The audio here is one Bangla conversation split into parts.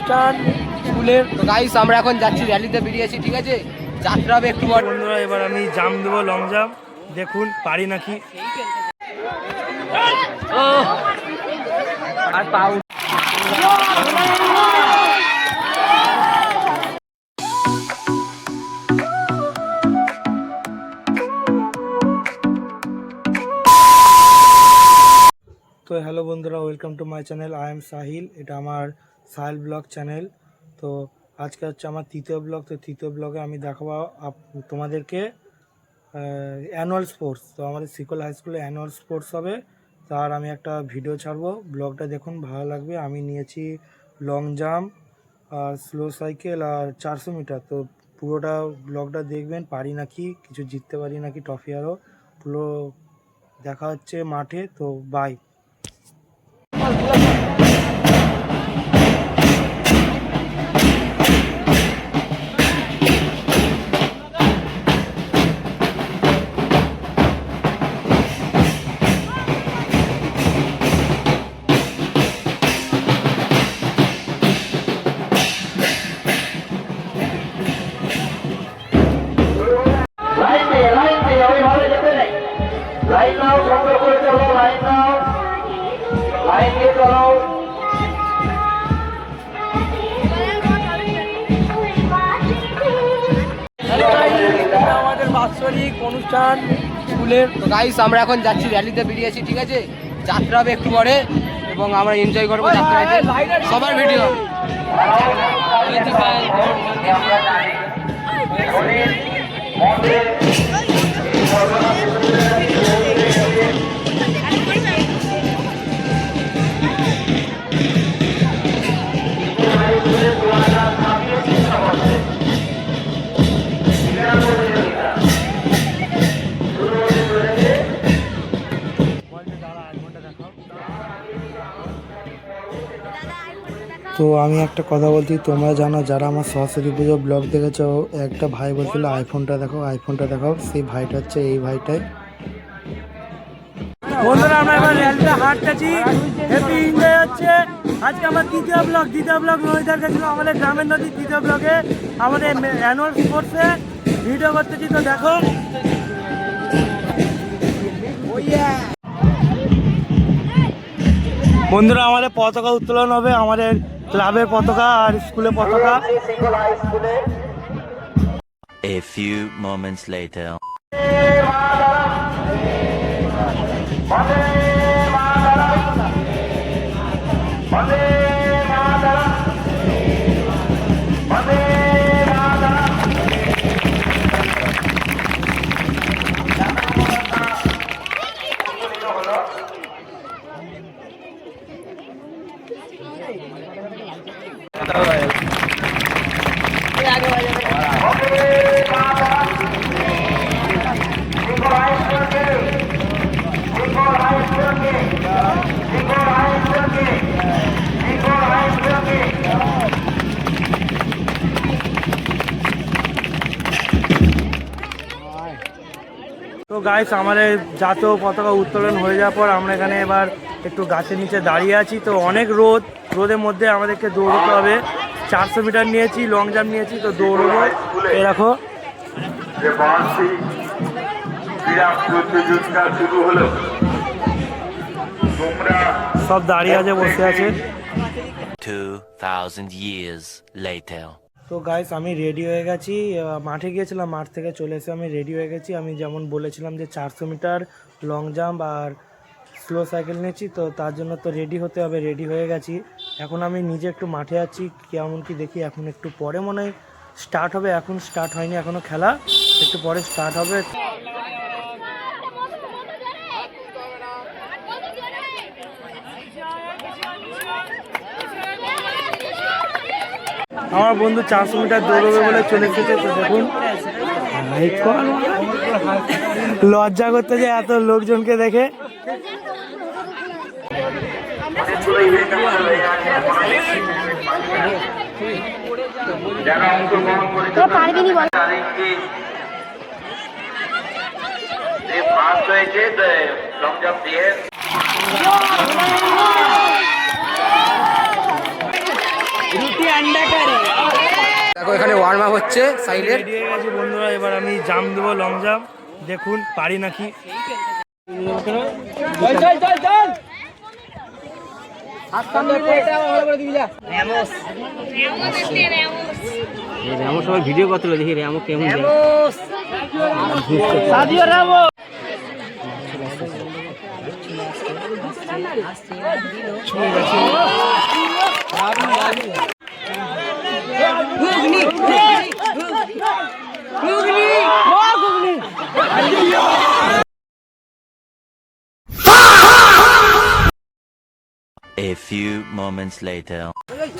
অনুষ্ঠান স্কুলের। তো গাইস আমরা এখন যাচ্ছি, র্যালিতে বেরিয়েছি, ঠিক আছে? যাত্রা হবে একটু পর। বন্ধুরা এবার আমি জাম্প দেবো, লং জাম্প, দেখুন পারি নাকি। আর পাউ তো হ্যালো বন্ধুরা, welcome to my channel. I am Sahil, এটা আমার সাহিল ব্লগ চ্যানেল। তো আজকে হচ্ছে আমার তৃতীয় ব্লগ। তো তৃতীয় ব্লগে আমি দেখাবো তোমাদেরকে অ্যানুয়াল স্পোর্টস। তো আমাদের সিকল হাই স্কুলে অ্যানুয়াল স্পোর্টস হবে, তার আমি একটা ভিডিও ছাড়বো। ব্লগটা দেখুন, ভালো লাগবে। আমি নিয়েছি লং জাম্প আর স্লো সাইকেল আর 400 মিটার। তো পুরোটা ব্লগটা দেখবেন, পারি নাকি কিছু জিততে পারি নাকি ট্রফি। আরও পুরো দেখা হচ্ছে মাঠে। তো বাই। লাইন নাও, সংগ্রহ করে চলো, লাইন নাও, লাইন দিয়ে চলো। আমাদের বাৎসরিক অনুষ্ঠান স্কুলের। তো গাইস আমরা এখন যাচ্ছি, র্যালিতে বেরিয়েছি, ঠিক আছে? যাত্রা হবে একটু পরে এবং আমরা এনজয় করবো যাত্রাতে। সবার ভিডিও তো আমি একটা কথা বলছি, তোমরা জানো যারা আমার সরস্বতী পুজো ব্লগ দেখেছো, একটা ভাই বলছিল আইফোনটা দেখাও, আইফোনটা দেখাও। সেই ভাইটা হচ্ছে এই ভাইটাই। বন্ধুরা আমরা এবার র্যালিতে হাঁটতেছি, হেপি এনজয় হচ্ছে। আজকে আমার দ্বিতীয় ব্লগ নদীদার গেছিল আমাদের গ্রামের নদী। তৃতীয় ব্লগে আমাদের অ্যানুয়াল স্পোর্টসে ভিডিও করতেছি। তো দেখো বন্ধুরা, আমাদের পতাকা উত্তোলন হবে, আমাদের ক্লাবের পতাকা আর স্কুলের পতাকা। A few moments later. তো গাইস আমাদের জাতীয় পতাকা উত্তোলন হয়ে যাওয়ার পর আমরা এখানে এবার একটু গাছের নিচে দাঁড়িয়ে আছি। তো অনেক রোদের মধ্যে আমাদেরকে দৌড়তে হবে। 400 মিটার নিয়েছি, লং জাম্প নিয়েছি, তো দৌড়বো। এই দেখো সব দাঁড়িয়ে আছে, বসে আছে। 2000 years later. তো গাইস আমি রেডি হয়ে গেছি, মাঠে গিয়েছিলাম, মাঠ থেকে চলে এসে আমি রেডি হয়ে গেছি। আমি যেমন বলেছিলাম যে 400 মিটার লং জাম্প আর স্লো সাইকেল নিয়েছি, তো তার জন্য তো রেডি হতে হবে। রেডি হয়ে গেছি, এখন আমি নিজে একটু মাঠে আছি, কেমন কি দেখি। এখন একটু পরে মনে হয় স্টার্ট হবে, এখন স্টার্ট হয়নি এখনও খেলা, একটু পরে স্টার্ট হবে। আমার বন্ধু 400 মিটার দৌড়বে বলে চলে এসেছে। তো দেখুন লজ্জা করতে যায় এত লোকজনকে দেখে। রুটি দেখো এখানে ওয়ার্ম আপ হচ্ছে সাইলের। রেডি হয়ে গেছে বন্ধুরা, এবার আমি জাম্প দেবো, লং জাম্প। দেখুন পারি নাকি। সবাই ভিডিও করতে দেখি রেমো কেমন A few moments later.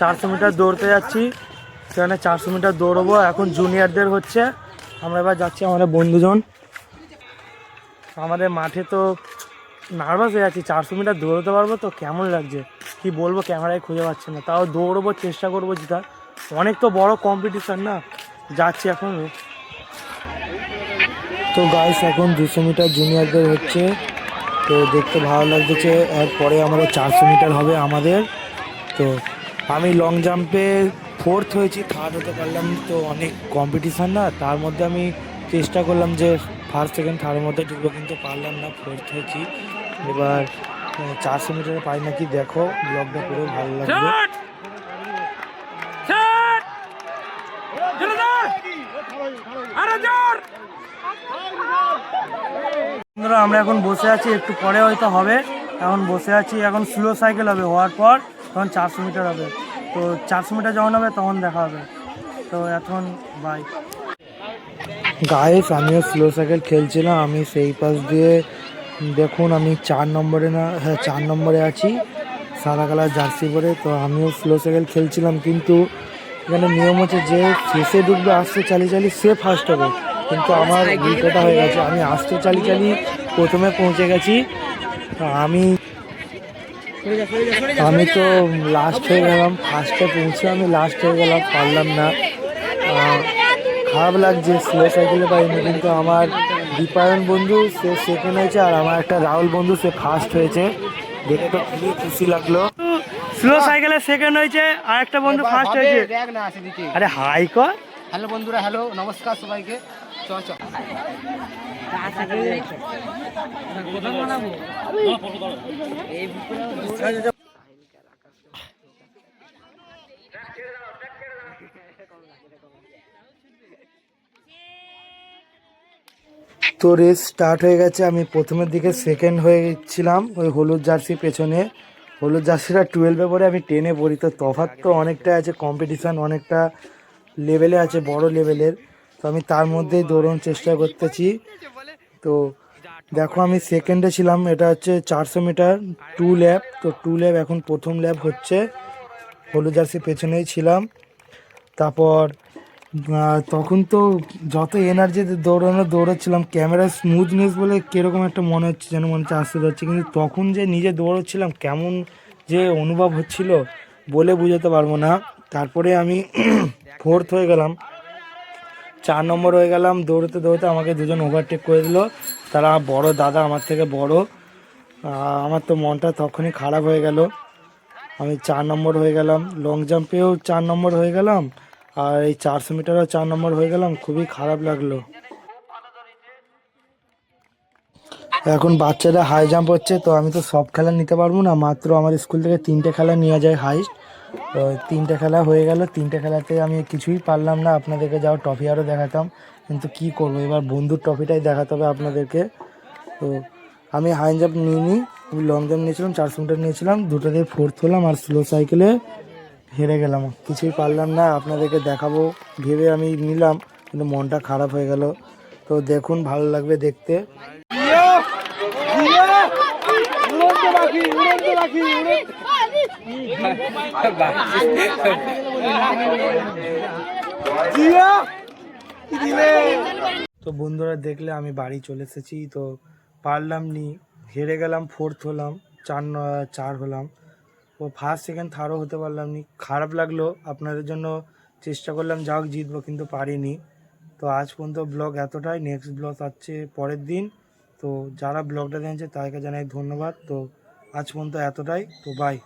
400 metre দৌড়তে যাচ্ছি, সেখানে 400 মিটার দৌড়বো। এখন জুনিয়রদের হচ্ছে, আমরা এবার যাচ্ছি আমাদের বন্ধুজন। আমাদের মাঠে তো নার্ভাস হয়ে যাচ্ছি, 400 মিটার দৌড়তে পারবো তো কেমন লাগছে কি বলবো, ক্যামেরায় খুঁজে পাচ্ছি না, তাও দৌড়বো, চেষ্টা করবো জেতার। অনেক তো বড় কম্পিটিশান না, যাচ্ছি এখন। তো গাইস এখন 200 মিটার জুনিয়রদের হচ্ছে, তো দেখতে ভালো লাগছে। এরপরে আমাদের 400 মিটার হবে আমাদের। তো আমি লং জাম্পে 4th হয়েছি, 3rd হতে পারলাম। তো অনেক কম্পিটিশান না, তার মধ্যে আমি চেষ্টা করলাম যে 1st, 2nd, 3rd মধ্যে ঢুকবো, কিন্তু পারলাম না, 4th হয়েছি। এবার 400 মিটারে পাই নাকি দেখো, ব্লগটা পুরো ভালো লাগবে। আমরা এখন বসে আছি, একটু পরে হয়তো হবে। এখন বসে আছি, এখন স্লো সাইকেল হবে, হওয়ার পর তখন 400 মিটার হবে। তো 400 মিটার যখন হবে তখন দেখা হবে। তো এখন বাই গাইস, আমিও স্লো সাইকেল খেলছিলাম। আমি সেই পাশ দিয়ে দেখুন, আমি 4 নম্বরে না, হ্যাঁ 4 নম্বরে আছি, সাদা কালার জার্সি পরে। তো আমিও স্লো সাইকেল খেলছিলাম, কিন্তু এখানে নিয়ম হচ্ছে যে শেষে ঢুকবে আস্তে চালিয়ে চালিয়ে সে ফার্স্ট হবে, কিন্তু আমার উল্টোটা হয়ে গেছে। আমি আস্তে চালিয়ে চালিয়ে প্রথমে পৌঁছে গেছি, আমি তো লাস্ট হয়ে গেলাম। ফার্স্টে পৌঁছে আমি লাস্ট হয়ে গেলাম, পারলাম না। খারাপ লাগছে, স্লো সাইকেলে পাইনি। কিন্তু আমার দীপায়ন বন্ধু সে 2nd হয়েছে, আর আমার একটা রাহুল বন্ধু সে ফার্স্ট হয়েছে। দেখে তো খুবই খুশি লাগলো। স্লো সাইকেলে 2nd হয়েছে, আর একটা বন্ধু ফার্স্ট হয়েছে। আরে হাই কর। হ্যালো বন্ধুরা, হ্যালো, নমস্কার সবাইকে। চল চল তো রেস স্টার্ট হয়ে গেছে। আমি প্রথমের দিকে 2nd হয়েছিলাম, ওই হলুদ জার্সি পেছনে। হলুদ জার্সিটা 12-এ পড়ে, আমি 10-এ পড়ি। তো তফাৎ তো অনেকটা আছে, কম্পিটিশান অনেকটা লেভেলে আছে, বড় লেভেলের। তো আমি তার মধ্যেই দৌড়ানোর চেষ্টা করতেছি। তো দেখো আমি 2nd-এ ছিলাম, এটা হচ্ছে 400 মিটার 2 ল্যাপ। তো 2 ল্যাপ এখন প্রথম ল্যাপ হচ্ছে, হলুদ জার্সি পেছনেই ছিলাম। তারপর তখন তো যত এনার্জিতে দৌড়াচ্ছিলাম, ক্যামেরার স্মুথনেস বলে কীরকম একটা মনে হচ্ছে, যেন মনে হচ্ছে আসতে যাচ্ছে। কিন্তু তখন যে নিজে দৌড়াচ্ছিলাম, কেমন যে অনুভব হচ্ছিল বলে বোঝাতে পারবো না। তারপরে আমি 4th হয়ে গেলাম, 4 নম্বর হয়ে গেলাম। দৌড়তে দৌড়তে আমাকে দুজন ওভারটেক করে দিল, তারা বড় দাদা, আমার থেকে বড়। আমার তো মনটা তখনই খারাপ হয়ে গেল। আমি 4 নম্বর হয়ে গেলাম, লং জাম্পেও 4 নম্বর হয়ে গেলাম, আর এই 400 মিটারও 4 নম্বর হয়ে গেলাম। খুবই খারাপ লাগলো। এখন বাচ্চারা হাই জাম্প হচ্ছে, তো আমি তো সব খেলা নিতে পারবো না, মাত্র আমার স্কুল থেকে 3টে খেলা নেওয়া যায় হাইস্ট। তো 3টে খেলা হয়ে গেল, 3টে খেলাতে আমি কিছুই পারলাম না। আপনাদেরকে যাও ট্রফি আরও দেখাতাম, কিন্তু কি করবো, এবার বন্ধুর ট্রফিটাই দেখাতে হবে আপনাদেরকে। তো আমি হাই জাম্প নিইনি, আমি লং জাম্প নিয়েছিলাম, 400 মিটার নিয়েছিলাম, দুটোতে 4th হলাম। আর স্লো সাইকেলে হেরে গেলাম, কিছুই পারলাম না। আপনাদেরকে দেখাবো ভেবে আমি নিলাম, কিন্তু মনটা খারাপ হয়ে গেল। তো দেখুন, ভালো লাগবে দেখতে। তো বন্ধুরা দেখলে আমি বাড়ি চলে এসেছি। তো পারলাম নি, হেরে গেলাম, 4th হলাম, 4 হলাম। ও 1st, 2nd, 3rdও হতে পারলাম নি, খারাপ লাগলো। আপনাদের জন্য চেষ্টা করলাম যা হোক জিতবো, কিন্তু পারিনি। তো আজ পর্যন্ত ব্লগ এতটাই, নেক্সট ব্লগ আসছে পরের দিন। তো যারা ব্লগটা দেখছে তাদেরকে জানাই ধন্যবাদ। তো আজ পর্যন্ত এতটাই, তো বাই।